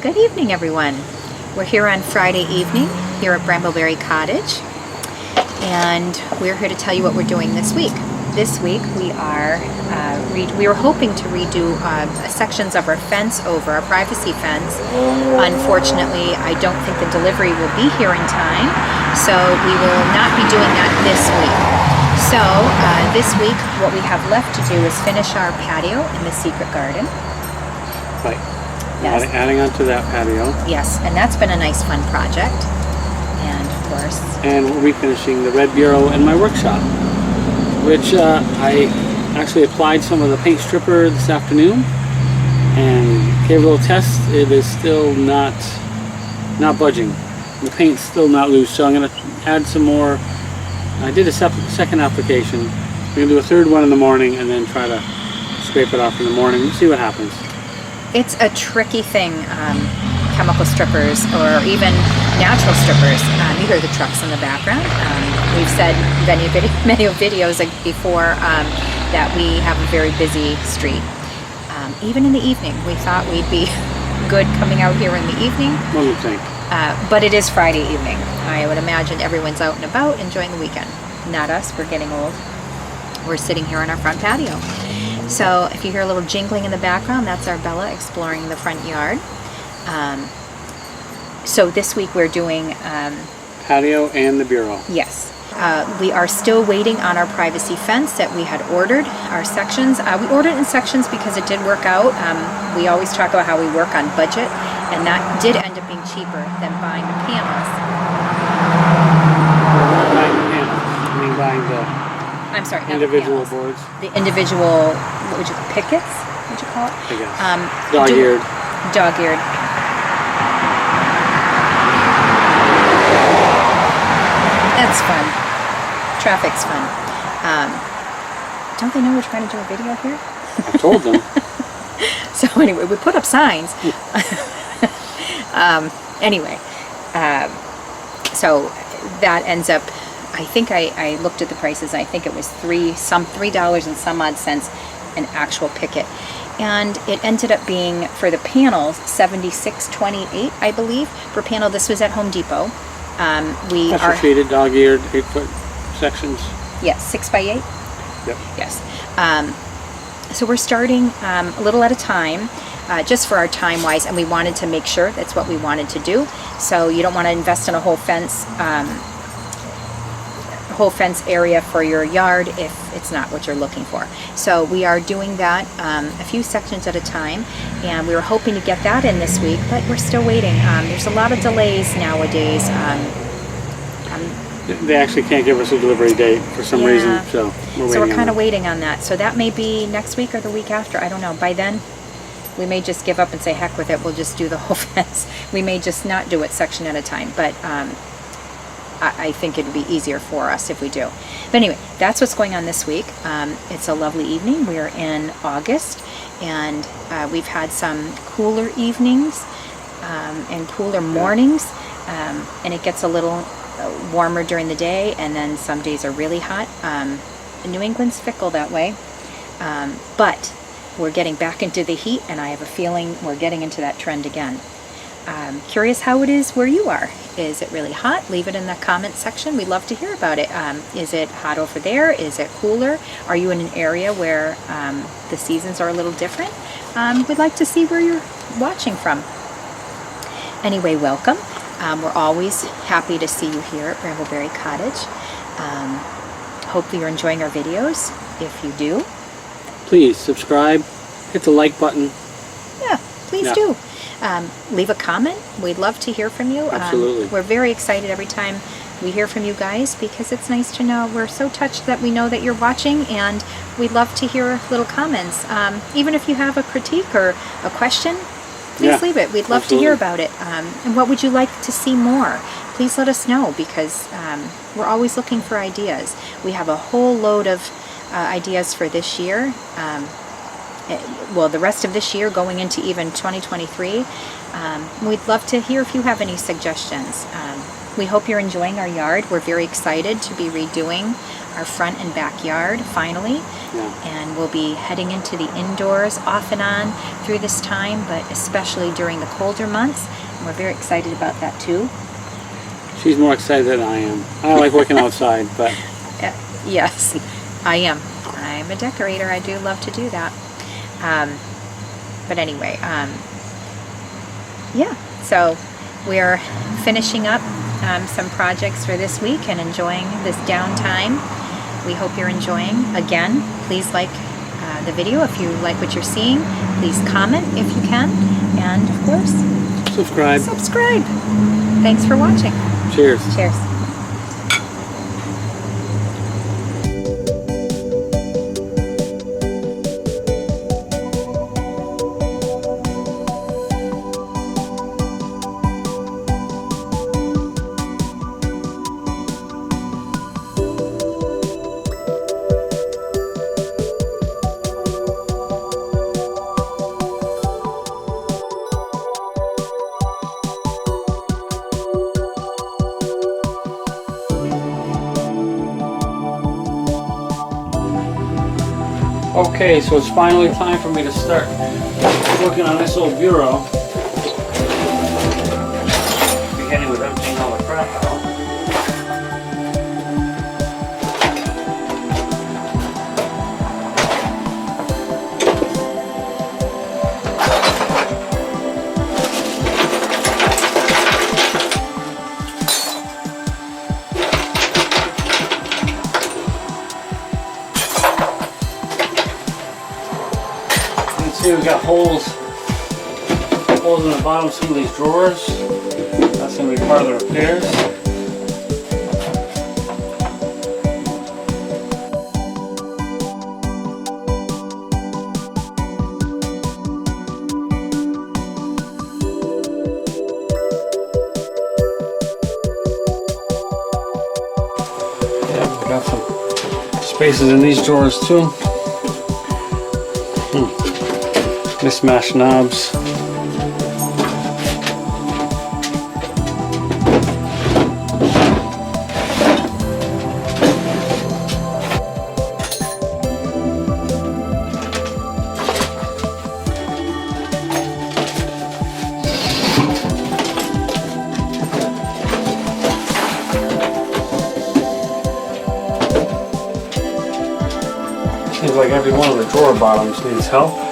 Good evening, everyone. We're here on Friday evening here at Brambleberry Cottage, and we're here to tell you what we're doing this week. This week we are we were hoping to redo sections of our fence over, our privacy fence. Unfortunately, I don't think the delivery will be here in time, so we will not be doing that this week. So this week what we have left to do is finish our patio in the secret garden. Right. Yes. Adding onto that patio. Yes, and that's been a nice fun project. And of course. And we're refinishing the red bureau in my workshop, which I actually applied some of the paint stripper this afternoon and gave a little test. It is still not budging. The paint's still not loose, so I'm going to add some more. I did a second application. We're going to do a third one in the morning and then try to scrape it off in the morning. We'll see what happens. It's a tricky thing, chemical strippers or even natural strippers. You hear the trucks in the background. We've said many videos before that we have a very busy street. Even in the evening, we thought we'd be good coming out here in the evening. What do you think? But it is Friday evening. I would imagine everyone's out and about enjoying the weekend. Not us, we're getting old. We're sitting here on our front patio. So if you hear a little jingling in the background, that's our Bella exploring the front yard. So this week we're doing... patio and the bureau. Yes. We are still waiting on our privacy fence that we had ordered, our sections. We ordered in sections because it did work out. We always talk about how we work on budget, and that did end up being cheaper than buying the panels. Buying the panels. I mean buying the... I'm sorry, not individual the panels. boards. The individual, what would you, pickets? What'd you call it? I guess. Dog-eared. Dog-eared. That's fun. Traffic's fun. Don't they know we're trying to do a video here? I told them. So anyway, we put up signs. Anyway, so that ends up, I think I looked at the prices. I think it was $3 and some odd cents an actual picket, and it ended up being for the panels $76.28, I believe, per panel. This was at Home Depot. We Pressure are treated, dog-eared, 8-foot sections. yes, 6 by 8. Yep. Yes. So we're starting a little at a time, just for our time-wise, and we wanted to make sure that's what we wanted to do. So you don't want to invest in a whole fence area for your yard if it's not what you're looking for. So we are doing that a few sections at a time, and we were hoping to get that in this week, but we're still waiting. There's a lot of delays nowadays. They actually can't give us a delivery date for some reason, so we're waiting. So we're kind of waiting on that. So that may be next week or the week after. I don't know. By then, we may just give up and say, heck with it. We'll just do the whole fence. We may just not do it section at a time, but I think it'd be easier for us if we do. But anyway, that's what's going on this week. It's a lovely evening. We're in August, and we've had some cooler evenings and cooler mornings, and it gets a little warmer during the day, and then some days are really hot. New England's fickle that way, but we're getting back into the heat, and I have a feeling we're getting into that trend again. Curious how it is where you are. Is it really hot? Leave it in the comment section. We'd love to hear about it. Is it hot over there? Is it cooler? Are you in an area where the seasons are a little different? We'd like to see where you're watching from. Anyway, welcome. We're always happy to see you here at Brambleberry Cottage. Hopefully you're enjoying our videos. If you do, please subscribe, hit the like button. Yeah, please do. Leave a comment. We'd love to hear from you. Absolutely. We're very excited every time we hear from you guys, because it's nice to know. We're so touched that we know that you're watching, and we'd love to hear little comments. Even if you have a critique or a question, please leave it. We'd love to hear about it. And what would you like to see more? Please let us know, because we're always looking for ideas. We have a whole load of ideas for this year. Well, the rest of this year going into even 2023. We'd love to hear if you have any suggestions. We hope you're enjoying our yard. We're very excited to be redoing our front and backyard finally. Yeah. And we'll be heading into the indoors off and on through this time, but especially during the colder months. And we're very excited about that too. She's more excited than I am. I like working outside, but... Yes, I am. I'm a decorator. I do love to do that. But anyway, yeah, so we're finishing up some projects for this week and enjoying this downtime. We hope you're enjoying. Again, please like the video if you like what you're seeing. Please comment if you can. And of course, subscribe. Thanks for watching. Cheers. Cheers. Okay, so it's finally time for me to start working on this old bureau. Beginning with emptying all the crap out. See, we've got holes in the bottom of some of these drawers. That's going to be part of the repairs. Yeah, we've got some spaces in these drawers too. Mismatched knobs. Seems like every one of the drawer bottoms needs help.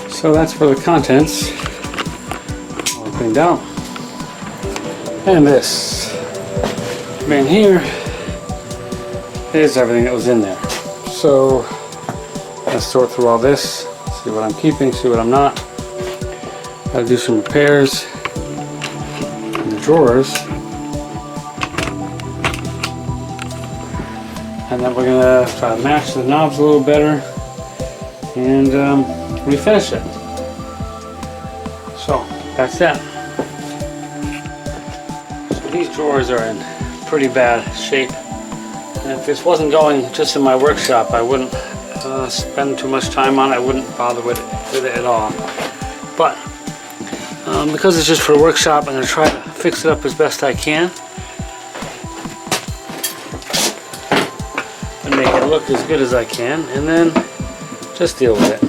So that's for the contents, all cleaned out. And this bin here is everything that was in there. So let's sort through all this, see what I'm keeping, see what I'm not. Gotta do some repairs in the drawers. And then we're gonna try to match the knobs a little better and refinish it. So that's that. So these drawers are in pretty bad shape, and if this wasn't going just in my workshop, I wouldn't spend too much time on it. I wouldn't bother with it at all. But because it's just for a workshop, I'm going to try to fix it up as best I can and make it look as good as I can, and then just deal with it.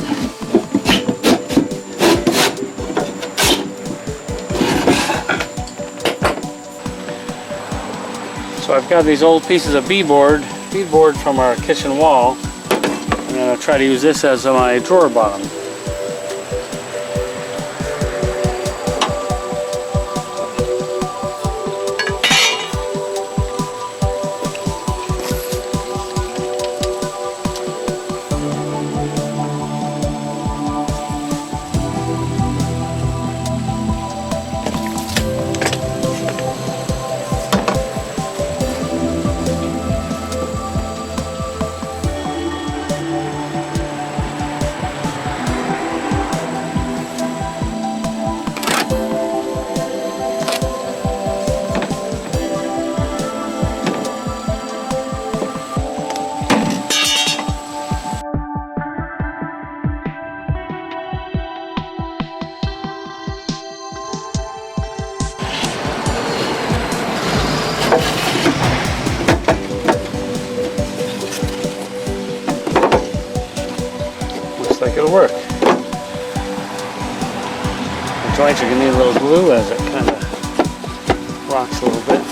So I've got these old pieces of beadboard from our kitchen wall. I'm going to try to use this as my drawer bottom. like it'll work. The joints are going to need a little glue as it kind of rocks a little bit.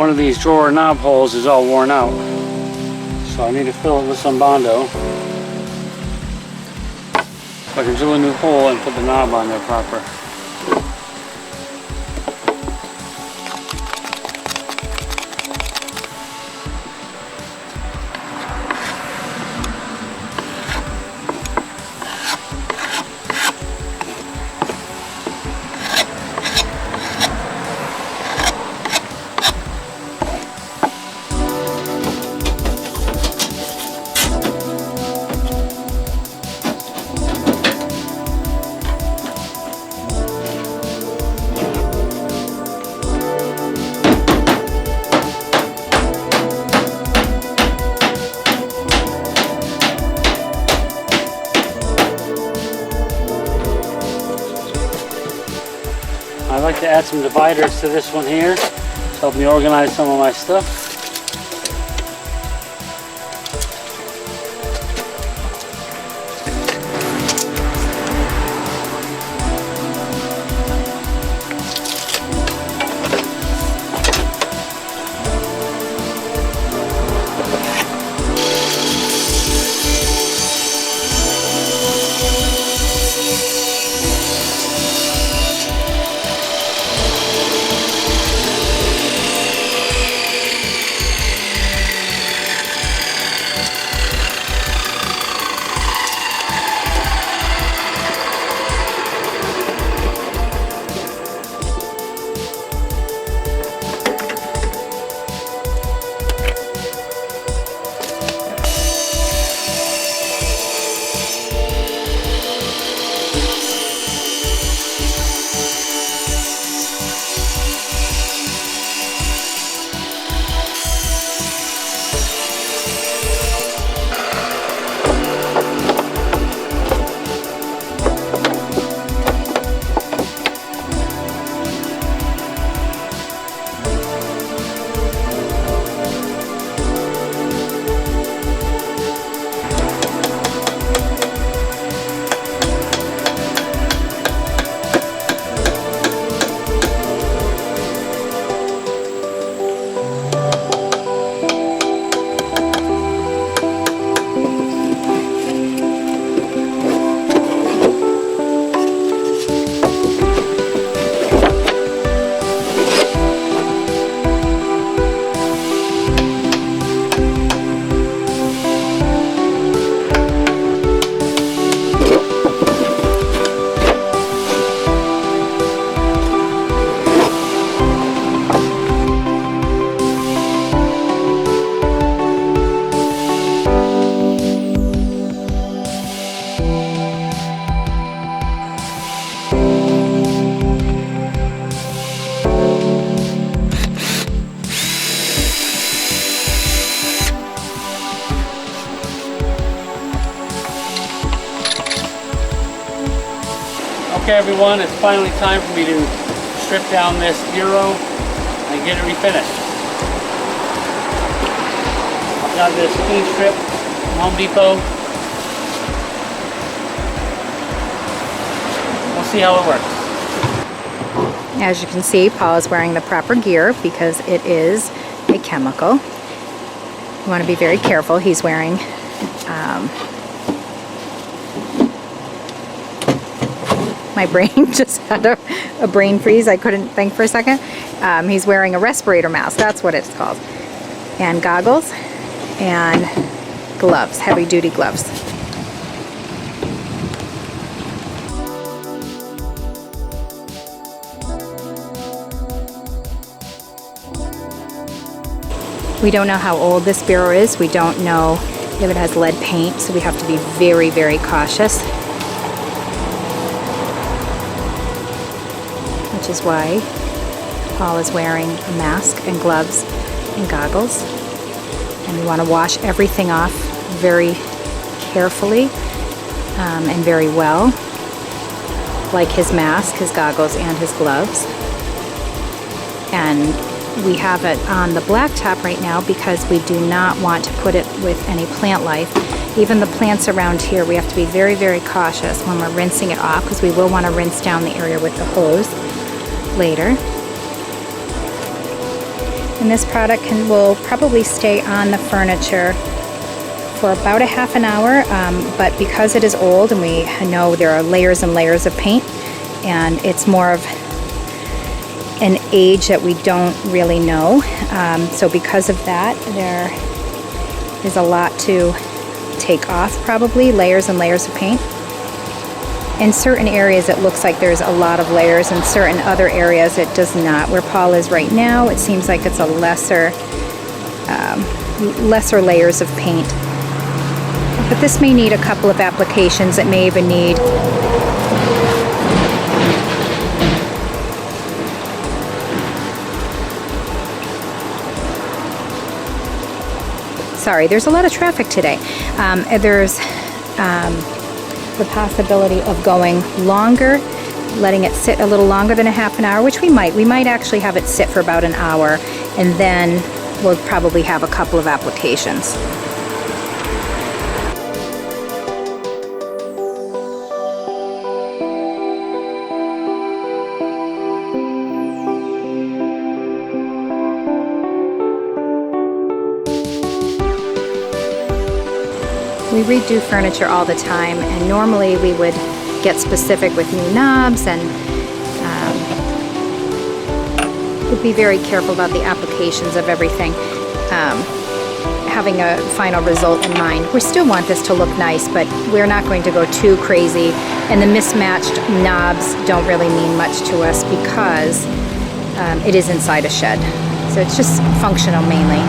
one of these drawer knob holes is all worn out. So I need to fill it with some Bondo. So I can drill a new hole and put the knob on there proper. I like to add some dividers to this one here to help me organize some of my stuff. Okay everyone, it's finally time for me to strip down this bureau and get it refinished. I've got this clean strip from Home Depot. We'll see how it works. As you can see, Paul is wearing the proper gear because it is a chemical. You want to be very careful. He's wearing my brain just had a brain freeze. I couldn't think for a second. He's wearing a respirator mask. That's what it's called. And goggles and gloves, heavy duty gloves. We don't know how old this bureau is. We don't know if it has lead paint, so we have to be very, very cautious. Which is why Paul is wearing a mask and gloves and goggles. And we want to wash everything off very carefully and very well, like his mask, his goggles, and his gloves. And we have it on the blacktop right now because we do not want to put it with any plant life. Even the plants around here, we have to be very, very cautious when we're rinsing it off because we will want to rinse down the area with the hose later. And this product will probably stay on the furniture for about a half an hour, but because it is old and we know there are layers and layers of paint, and it's more of an age that we don't really know. So because of that, there is a lot to take off, probably, layers and layers of paint. In certain areas it looks like there's a lot of layers, in certain other areas it does not. Where Paul is right now, it seems like it's a lesser layers of paint. But this may need a couple of applications. It may even need sorry, there's a lot of traffic today. There's the possibility of going longer, letting it sit a little longer than a half an hour, which we might. We might actually have it sit for about an hour, and then we'll probably have a couple of applications. We redo furniture all the time, and normally we would get specific with new knobs and would be very careful about the applications of everything, having a final result in mind. We still want this to look nice, but we're not going to go too crazy, and the mismatched knobs don't really mean much to us because it is inside a shed. So it's just functional mainly.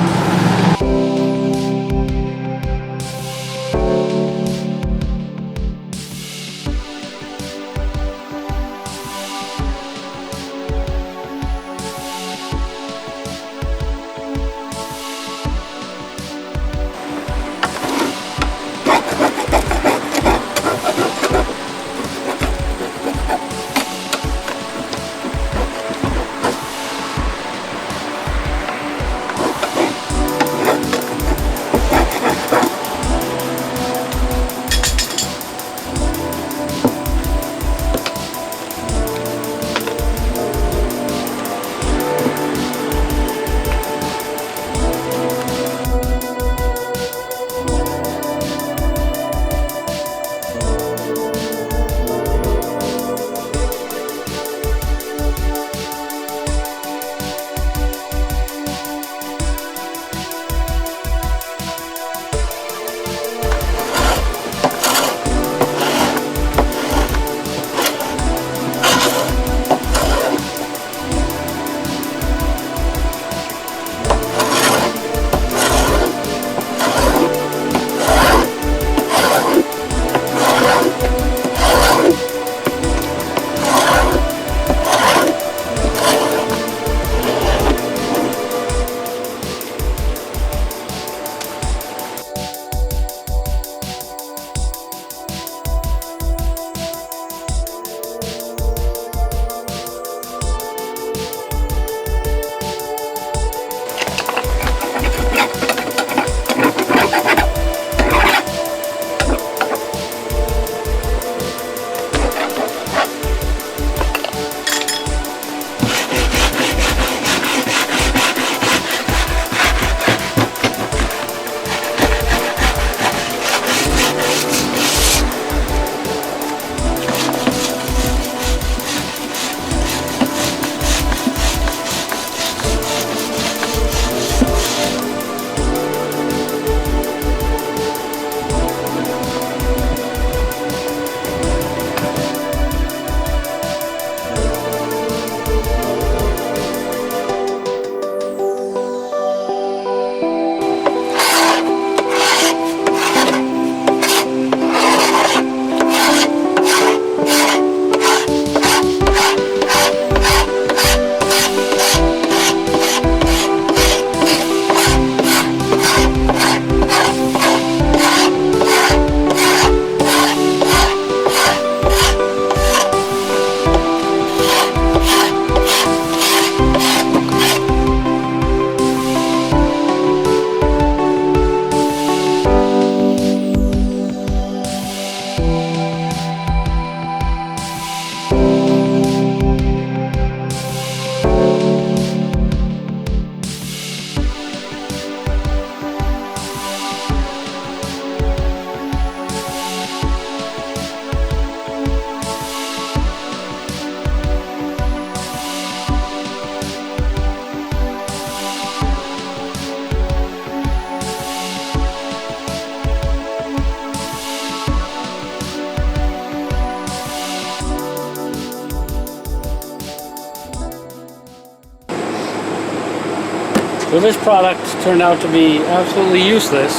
So this product turned out to be absolutely useless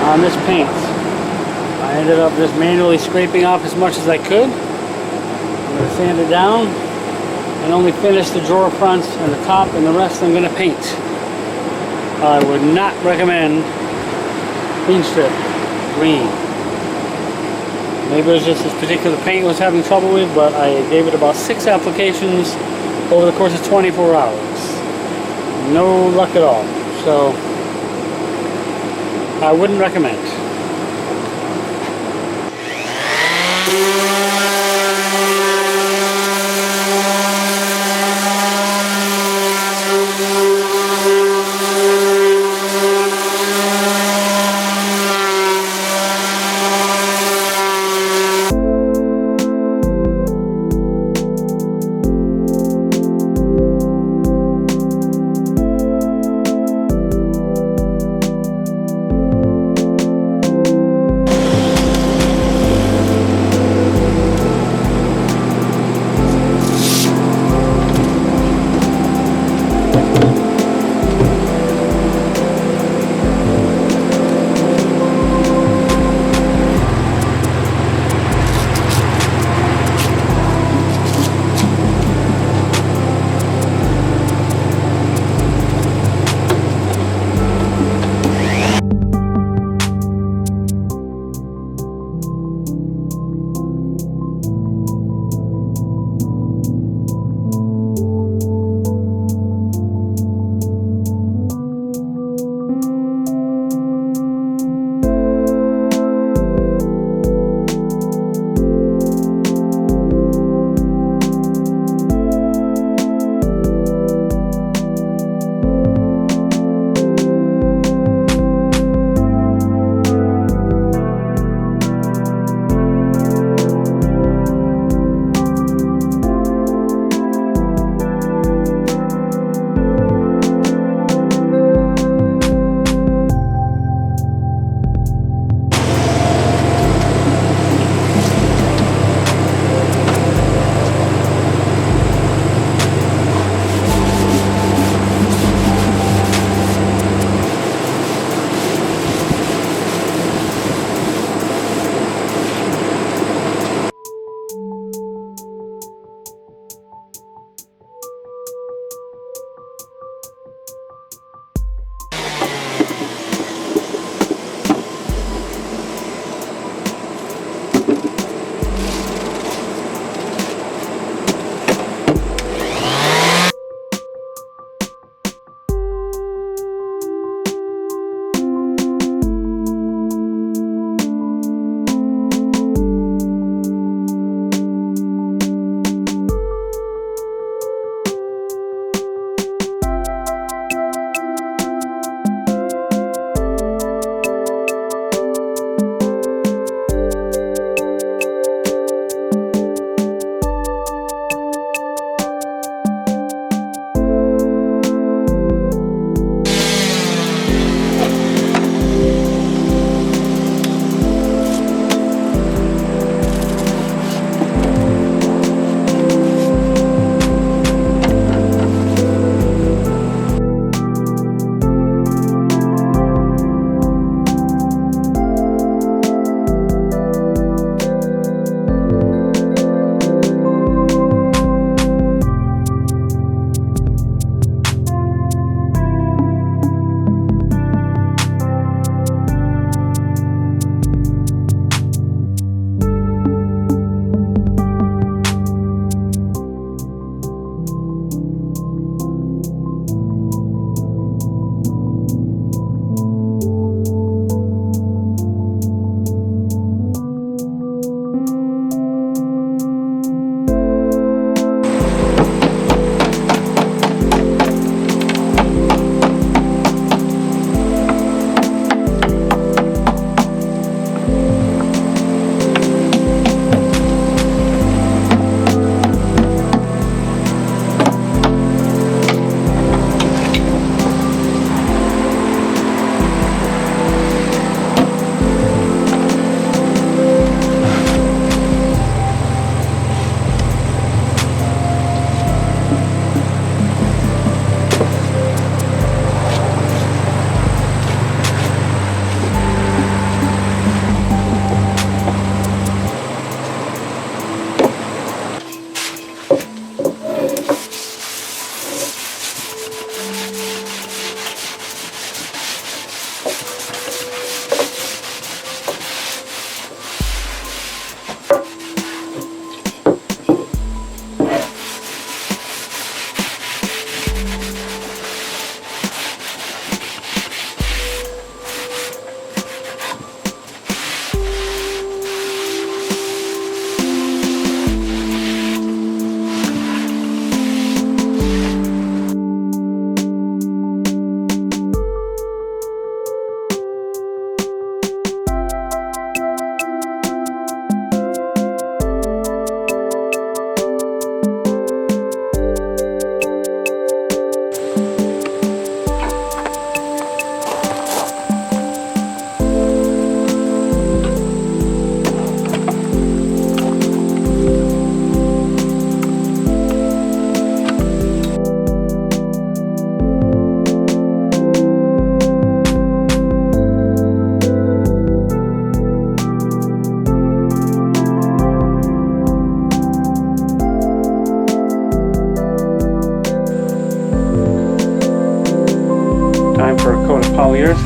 on this paint. I ended up just manually scraping off as much as I could. I'm going to sand it down and only finish the drawer fronts and the top, and the rest I'm going to paint. I would not recommend paint strip green. Maybe it was just this particular paint I was having trouble with, but I gave it about 6 applications over the course of 24 hours. No luck at all. So I wouldn't recommend.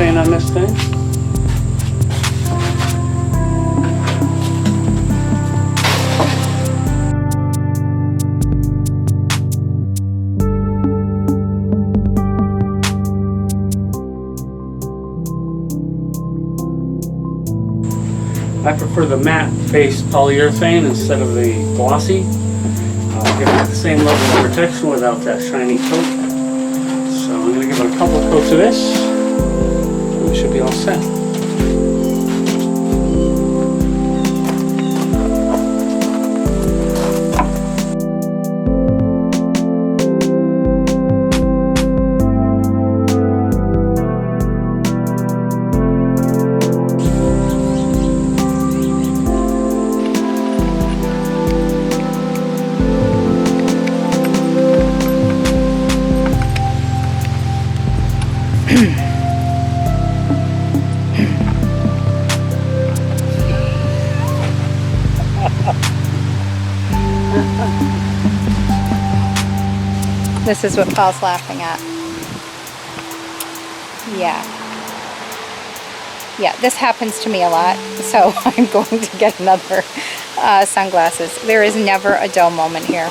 polyurethane on this thing. I prefer the matte based polyurethane instead of the glossy. Give it the same level of protection without that shiny coat. So I'm going to give it a couple of coats of this, and we should be all set. This is what Paul's laughing at. Yeah. Yeah, this happens to me a lot, so I'm going to get another sunglasses. There is never a dull moment here.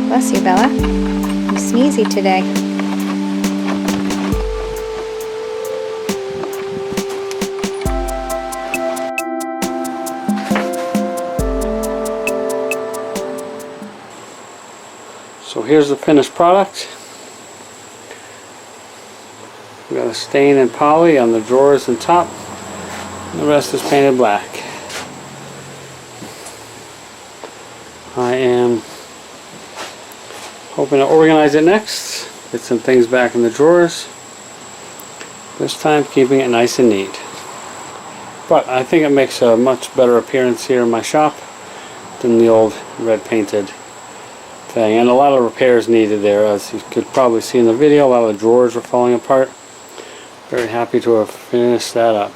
Bless you, Bella. I'm sneezy today. So here's the finished product. We got a stain and poly on the drawers and top. The rest is painted black. I am hoping to organize it next, get some things back in the drawers. This time keeping it nice and neat. But I think it makes a much better appearance here in my shop than the old red painted thing. And a lot of repairs needed there, as you could probably see in the video. A lot of the drawers were falling apart. Very happy to have finished that up.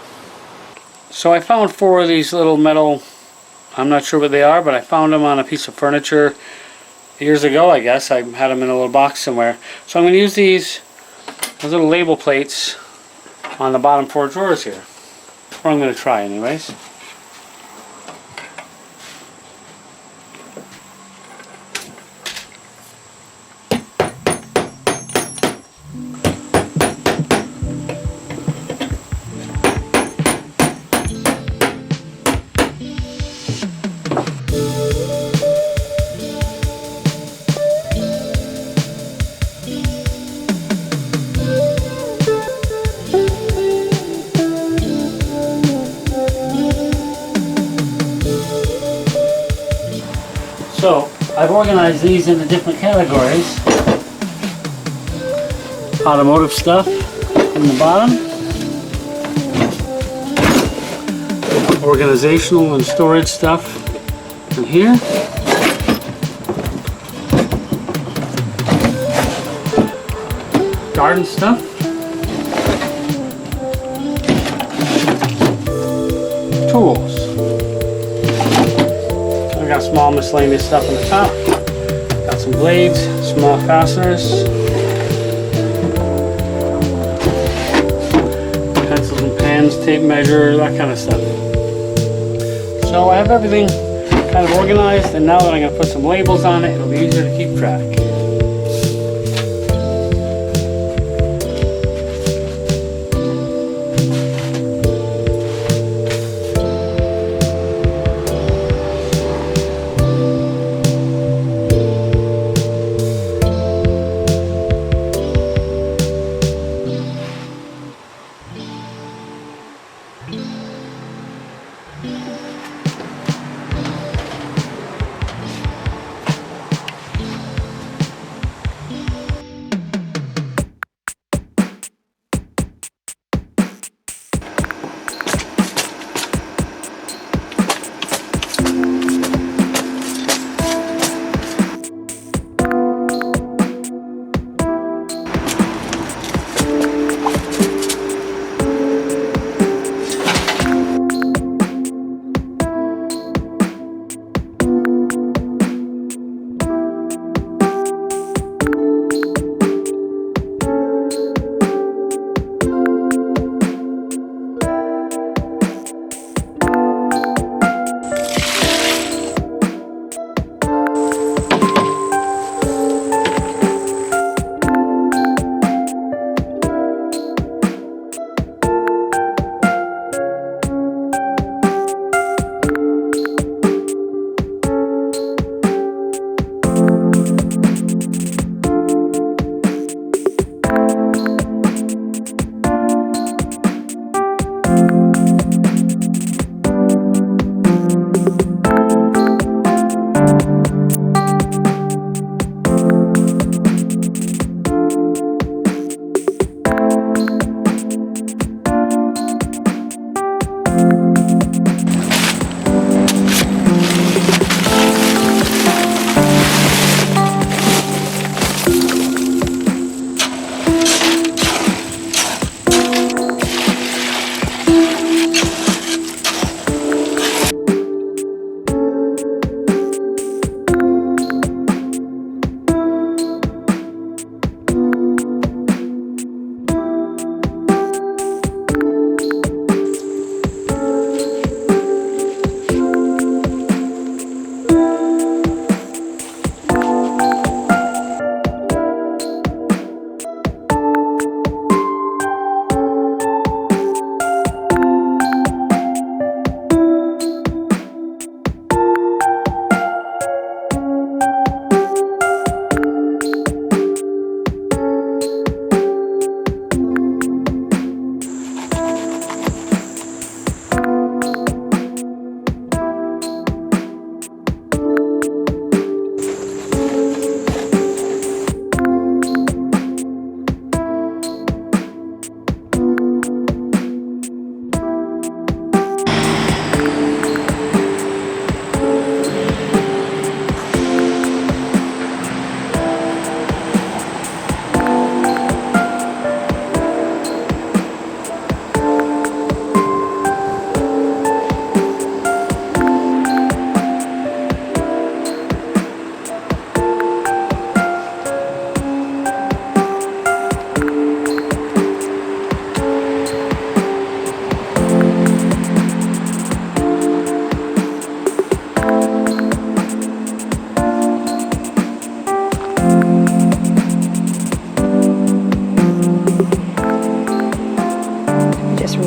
So I found 4 of these little metal, I'm not sure what they are, but I found them on a piece of furniture years ago, I guess. I had them in a little box somewhere. So I'm going to use these little label plates on the bottom 4 drawers here. Or I'm going to try anyways. So, I've organized these into different categories. Automotive stuff in the bottom. Organizational and storage stuff in here. Garden stuff. Tools. I got small miscellaneous stuff on the top. Got some blades, small fasteners, pencils and pens, tape measure, that kind of stuff. So I have everything kind of organized, and now that I'm going to put some labels on it, it'll be easier to keep track.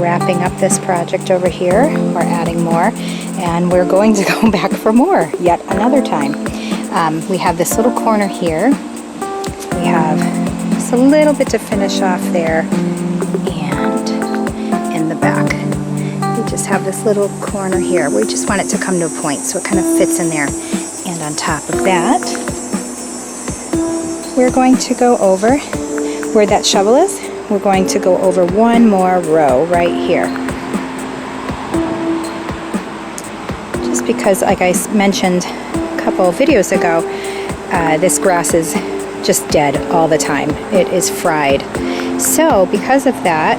wrapping up this project over here. We're adding more, and we're going to go back for more yet another time. We have this little corner here. We have just a little bit to finish off there, and in the back we just have this little corner here. We just want it to come to a point so it kind of fits in there. And on top of that, we're going to go over where that shovel is. We're going to go over one more row right here. Just because, like I mentioned a couple of videos ago, this grass is just dead all the time. It is fried. So because of that,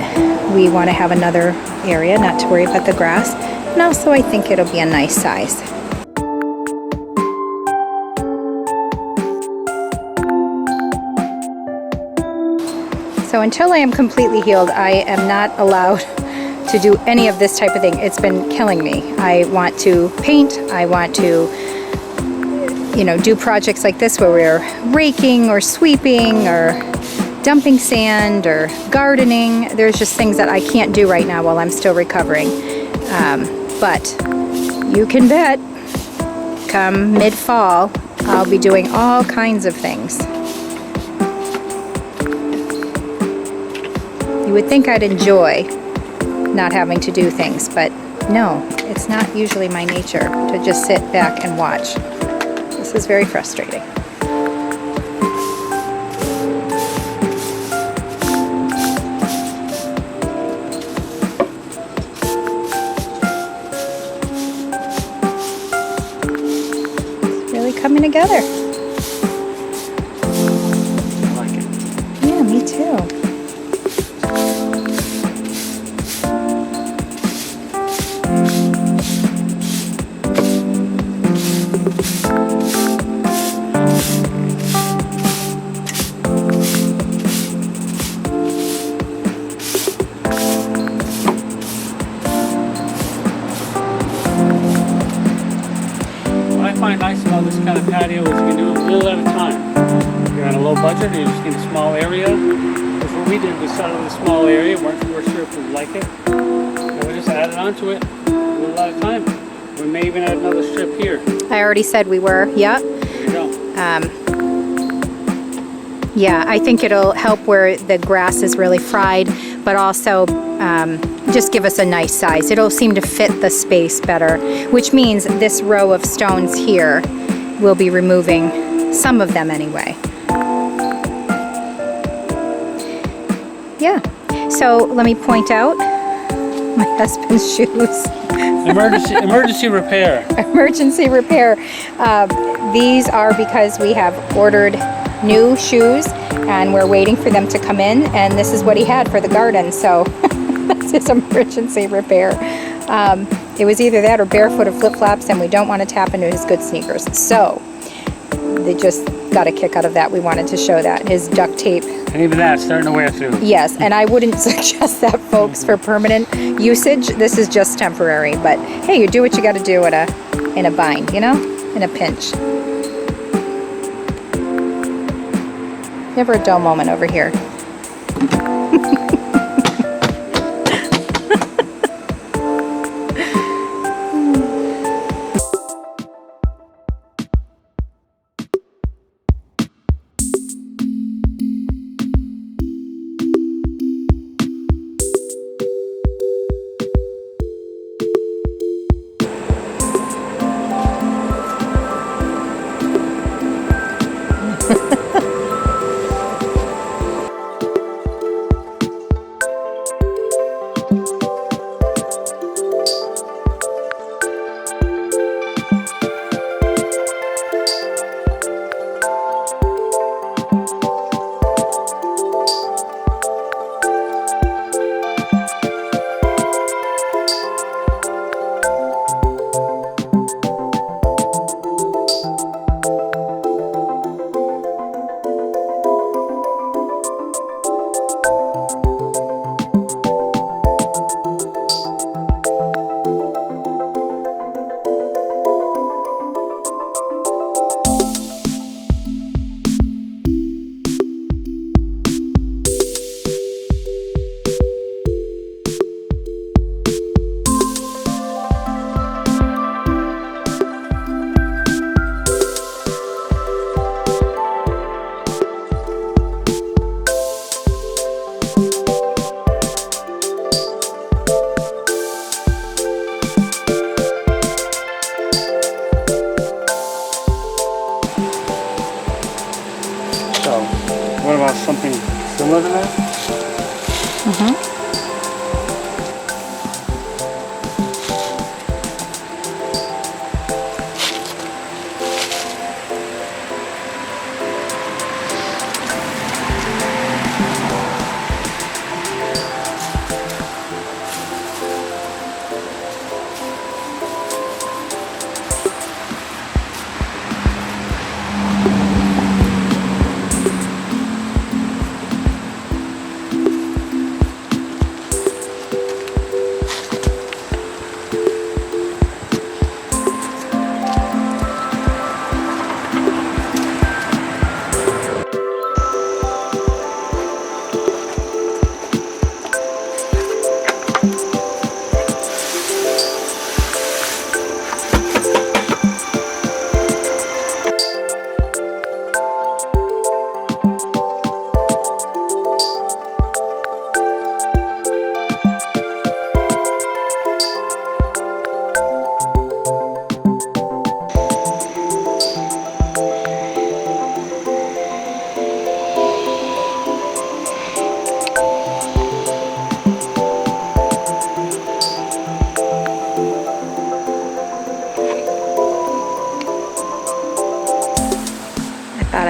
we want to have another area, not to worry about the grass. And also I think it'll be a nice size. So until I am completely healed, I am not allowed to do any of this type of thing. It's been killing me. I want to paint. I want to, you know, do projects like this where we're raking or sweeping or dumping sand or gardening. There's just things that I can't do right now while I'm still recovering. But you can bet, come mid-fall, I'll be doing all kinds of things. You would think I'd enjoy not having to do things, but no, it's not usually my nature to just sit back and watch. This is very frustrating. It's really coming together. I like it. Yeah, me too. Nice about this kind of patio is you can do it a little at a time. If you're on a low budget and you just need a small area, that's what we did. We started with a small area, weren't sure if we'd like it, and we just added onto it a little at a time. We may even add another strip here. I already said we were, yep. There you go. Yeah, I think it'll help where the grass is really fried, but also just give us a nice size. It'll seem to fit the space better, which means this row of stones here will be removing some of them anyway. Yeah, so let me point out my husband's shoes. Emergency repair. Emergency repair. These are because we have ordered new shoes and we're waiting for them to come in, and this is what he had for the garden, so that's his emergency repair. It was either that or barefoot or flip-flops, and we don't want to tap into his good sneakers, so they just got a kick out of that. We wanted to show that. His duct tape. And even that's starting to wear through. Yes, and I wouldn't suggest that, folks, for permanent usage. This is just temporary, but hey, you do what you got to do in a bind, you know, in a pinch. Never a dull moment over here.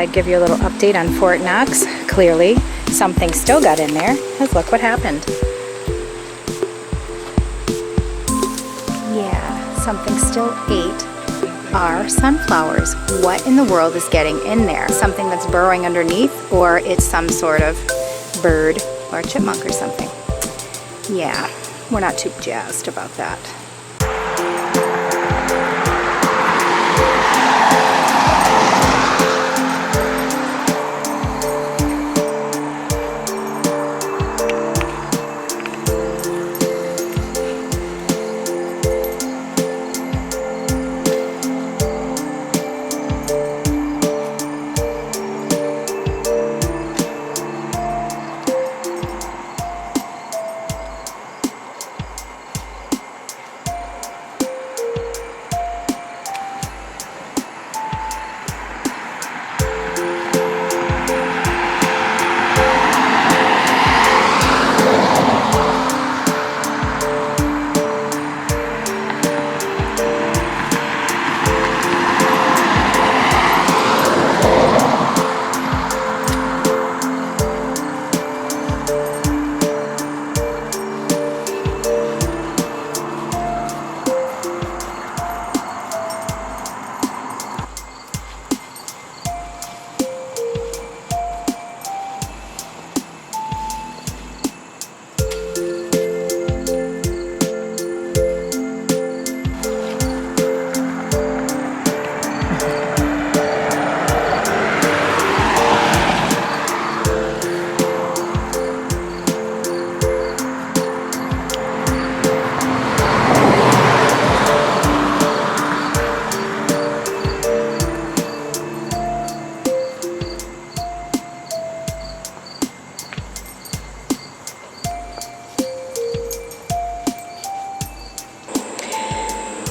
I'd give you a little update on Fort Knox. Clearly, something still got in there, because look what happened. Yeah, something still ate our sunflowers. What in the world is getting in there? Something that's burrowing underneath, or it's some sort of bird or a chipmunk or something. Yeah, we're not too jazzed about that.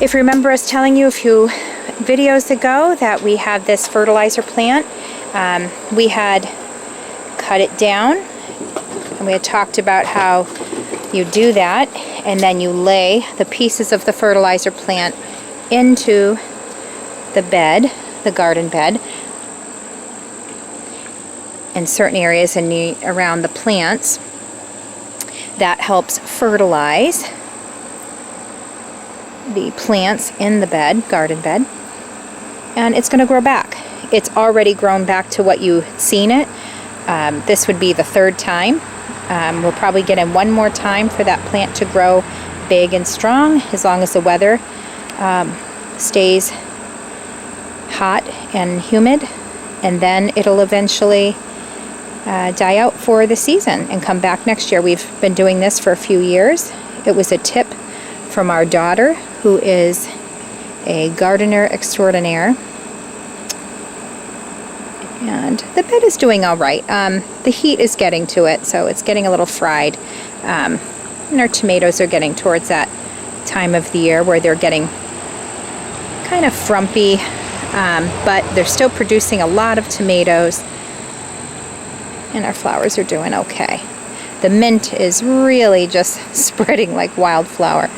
If you remember us telling you a few videos ago that we have this fertilizer plant, we had cut it down and we had talked about how you do that and then you lay the pieces of the fertilizer plant into the bed, the garden bed, in certain areas around the plants. That helps fertilize the plants in the bed, garden bed, and it's going to grow back. It's already grown back to what you've seen it. This would be the third time. We'll probably get in one more time for that plant to grow big and strong, as long as the weather stays hot and humid, and then it'll eventually die out for the season and come back next year. We've been doing this for a few years. It was a tip from our daughter, who is a gardener extraordinaire. And the bed is doing all right. The heat is getting to it, so it's getting a little fried. And our tomatoes are getting towards that time of the year where they're getting kind of frumpy, but they're still producing a lot of tomatoes. And our flowers are doing okay. The mint is really just spreading like wildflower.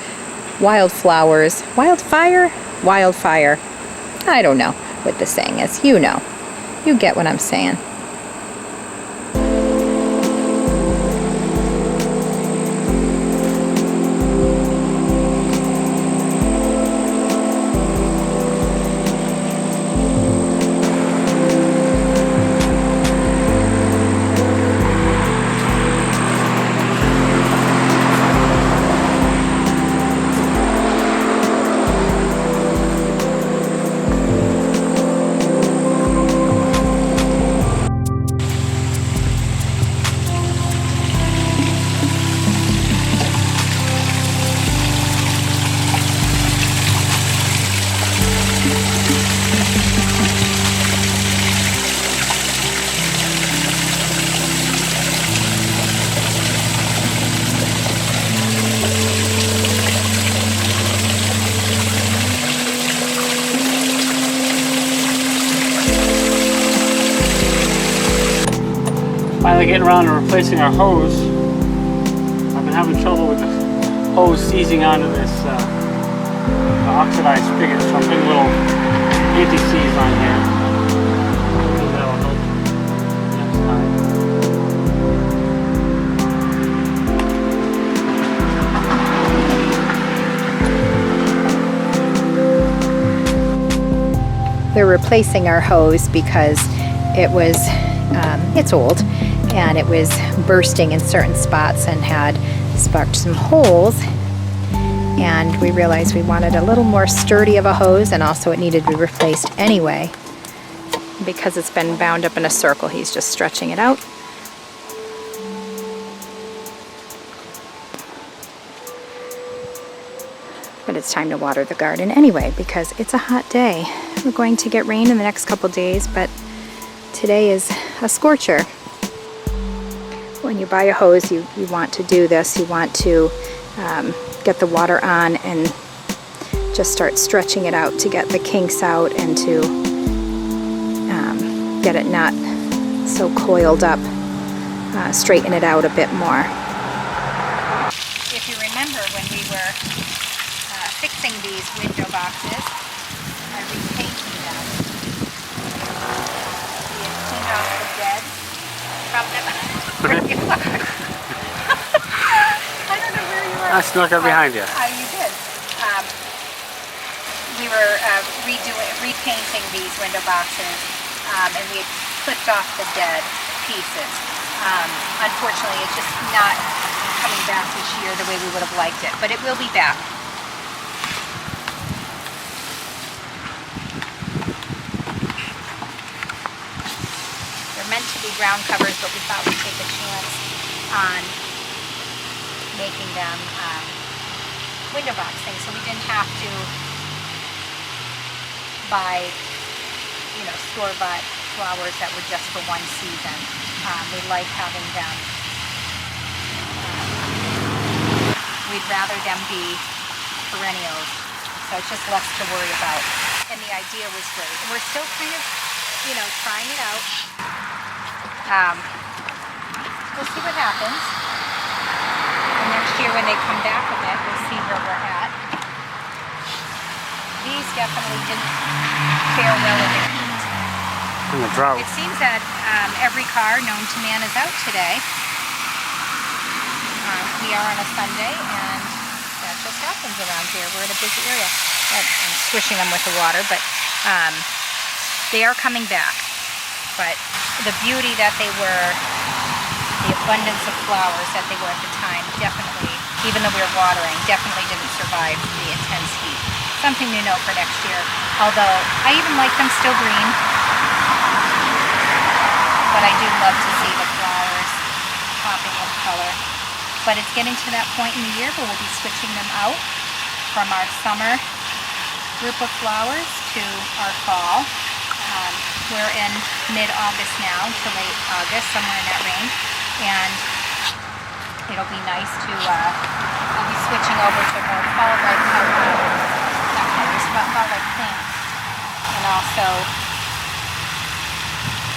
Wildflowers. Wildfire? Wildfire. I don't know what the saying is. You know. You get what I'm saying. Finally getting around to replacing our hose. I've been having trouble with the hose seizing onto this oxidized spigot, so I'm putting little anti-seize on here. Hopefully that'll help we're replacing our hose because it was, it's old, and it was bursting in certain spots and had sparked some holes. And we realized we wanted a little more sturdy of a hose, and also it needed to be replaced anyway. Because it's been bound up in a circle, he's just stretching it out. But it's time to water the garden anyway because it's a hot day. We're going to get rain in the next couple days, but today is a scorcher. When you buy a hose, you want to do this. You want to get the water on and just start stretching it out to get the kinks out and to get it not so coiled up, straighten it out a bit more. If you remember when we were fixing these window boxes by repainting them, we had cleaned off the dead from them. Where you are. I don't know where you are. I snuck up behind you. You did. We were repainting these window boxes, and we had clipped off the dead pieces. Unfortunately, it's just not coming back this year the way we would have liked it, but it will be back. They're meant to be ground covers, but we thought we'd take a chance on making them window box things, so we didn't have to buy, you know, store-bought flowers that were just for one season. We like having them. We'd rather them be perennials, so it's just less to worry about. And the idea was great. And we're still kind of, you know, trying it out. We'll see what happens. And next year when they come back with it, we'll see where we're at. These definitely didn't fare well in the heat. In the drought. It seems that every car known to man is out today. We are on a Sunday, and that just happens around here. We're in a busy area. I'm swishing them with the water, but they are coming back. But the beauty that they were, the abundance of flowers that they were at the time, definitely, even though we were watering, definitely didn't survive the intense heat. Something to note for next year. Although I even like them still green, but I do love to see the flowers popping in color. But it's getting to that point in the year where we'll be switching them out from our summer group of flowers to our fall. We're in mid-August now to late August, somewhere in that range, and it'll be nice to, we'll be switching over to more fall-like colors, but fall-like plants, and also,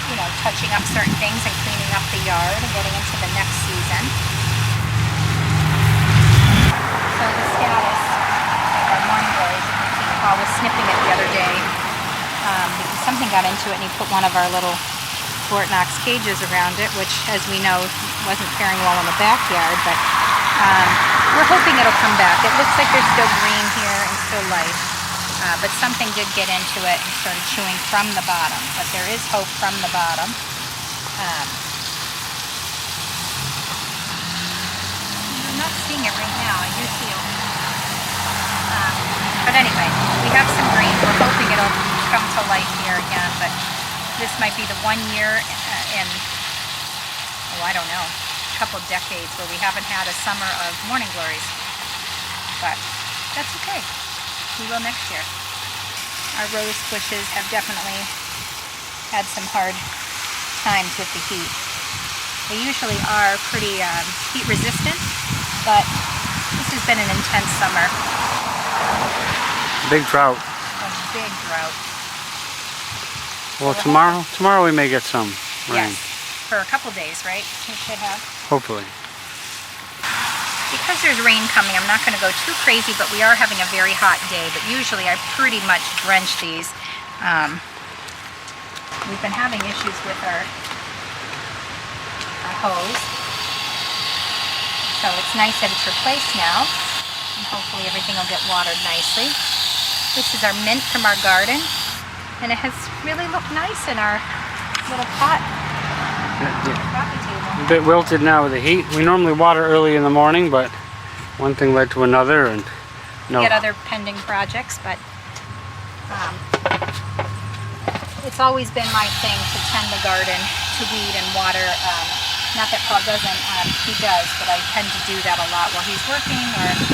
you know, touching up certain things and cleaning up the yard and getting into the next season. So the status of our morning glories, you can see Paul was snipping it the other day because something got into it and he put one of our little Knox cages around it, which, as we know, wasn't faring well in the backyard, but we're hoping it'll come back. It looks like there's still green here and still light, but something did get into it and started chewing from the bottom, but there is hope from the bottom. I'm not seeing it right now. I do see it. But anyway, we have some green. We're hoping it'll come to life here again, but this might be the 1 year in, oh, I don't know, a couple decades where we haven't had a summer of morning glories. But that's okay. We will next year. Our rose bushes have definitely had some hard times with the heat. They usually are pretty heat resistant, but this has been an intense summer. Big drought. A big drought. Well, tomorrow we may get some rain. Yes, for a couple days, right? We should have. Hopefully. Because there's rain coming, I'm not going to go too crazy, but we are having a very hot day. But usually I pretty much drench these. We've been having issues with our hose. So it's nice that it's replaced now. And hopefully everything will get watered nicely. This is our mint from our garden. And it has really looked nice in our little pot coffee table. A bit wilted now with the heat. We normally water early in the morning, but one thing led to another, and no. Get other pending projects, but it's always been my thing to tend the garden, to weed and water. Not that Paul doesn't, he does, but I tend to do that a lot while he's working, or it's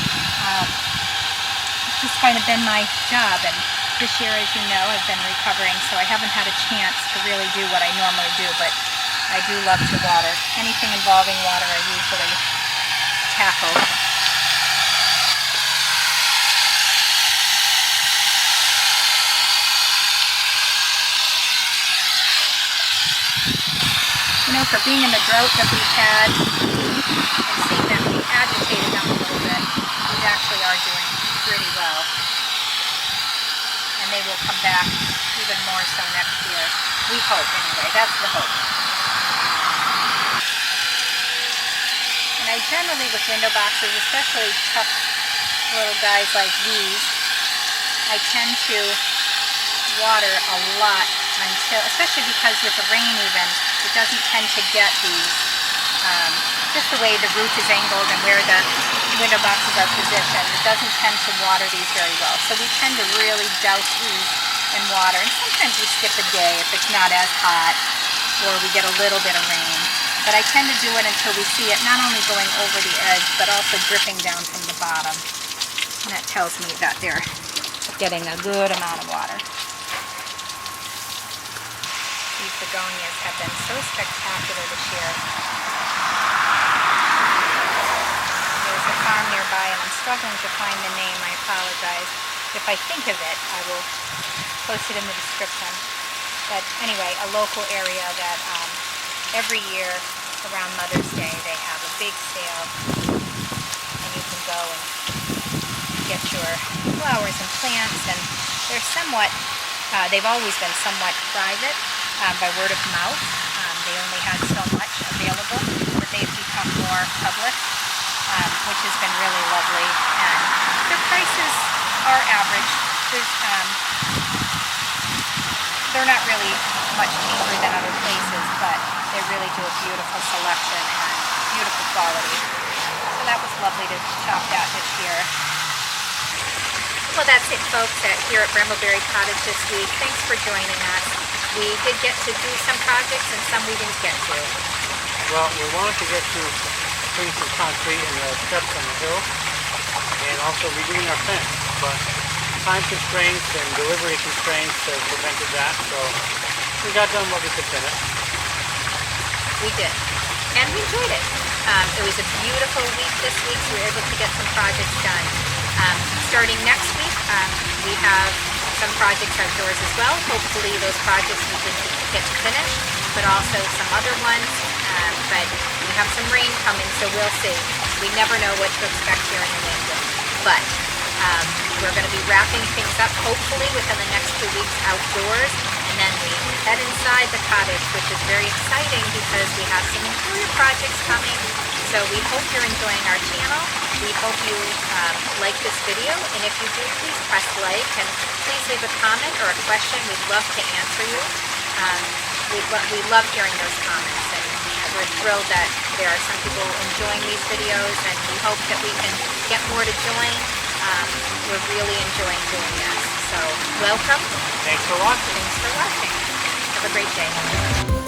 just kind of been my job. And this year, as you know, I've been recovering, so I haven't had a chance to really do what I normally do, but I do love to water. Anything involving water I usually tackle. You know, for being in the drought that we've had, and seeing that we agitated them a little bit, we actually are doing pretty well. And they will come back even more so next year. We hope, anyway. That's the hope. And I generally, with window boxes, especially tough little guys like these, I tend to water a lot until, especially because with the rain even, it doesn't tend to get these, just the way the root is angled and where the window boxes are positioned, it doesn't tend to water these very well. So we tend to really douse these in water, and sometimes we skip a day if it's not as hot or we get a little bit of rain. But I tend to do it until we see it not only going over the edge, but also dripping down from the bottom. And that tells me that they're getting a good amount of water. These begonias have been so spectacular this year. There's a farm nearby, and I'm struggling to find the name. I apologize. If I think of it, I will post it in the description. But anyway, a local area that every year around Mother's Day they have a big sale, and you can go and get your flowers and plants, and they're somewhat, they've always been somewhat private. By word of mouth. They only had so much available, but they've become more public, which has been really lovely. And their prices are average. They're not really much cheaper than other places, but they really do a beautiful selection and beautiful quality. So that was lovely to shop that this year. Well, that's it, folks, here at Brambleberry Cottage this week. Thanks for joining us. We did get to do some projects and some we didn't get to. Well, we wanted to get to putting some concrete in the steps on the hill, and also redoing our fence, but time constraints and delivery constraints have prevented that, so we got done what we could finish. We did, and we enjoyed it. It was a beautiful week this week, so we were able to get some projects done. Starting next week, we have some projects outdoors as well. Hopefully those projects we can get finished, but also some other ones. But we have some rain coming, so we'll see. We never know what to expect here in New England. But we're going to be wrapping things up hopefully within the next 2 weeks outdoors, and then we head inside the cottage, which is very exciting because we have some interior projects coming. So we hope you're enjoying our channel. We hope you like this video, and if you do, please press like, and please leave a comment or a question. We'd love to answer you. We love hearing those comments, and we're thrilled that there are some people enjoying these videos, and we hope that we can get more to join. We're really enjoying doing this. So welcome. Thanks for watching. Thanks for watching. Have a great day.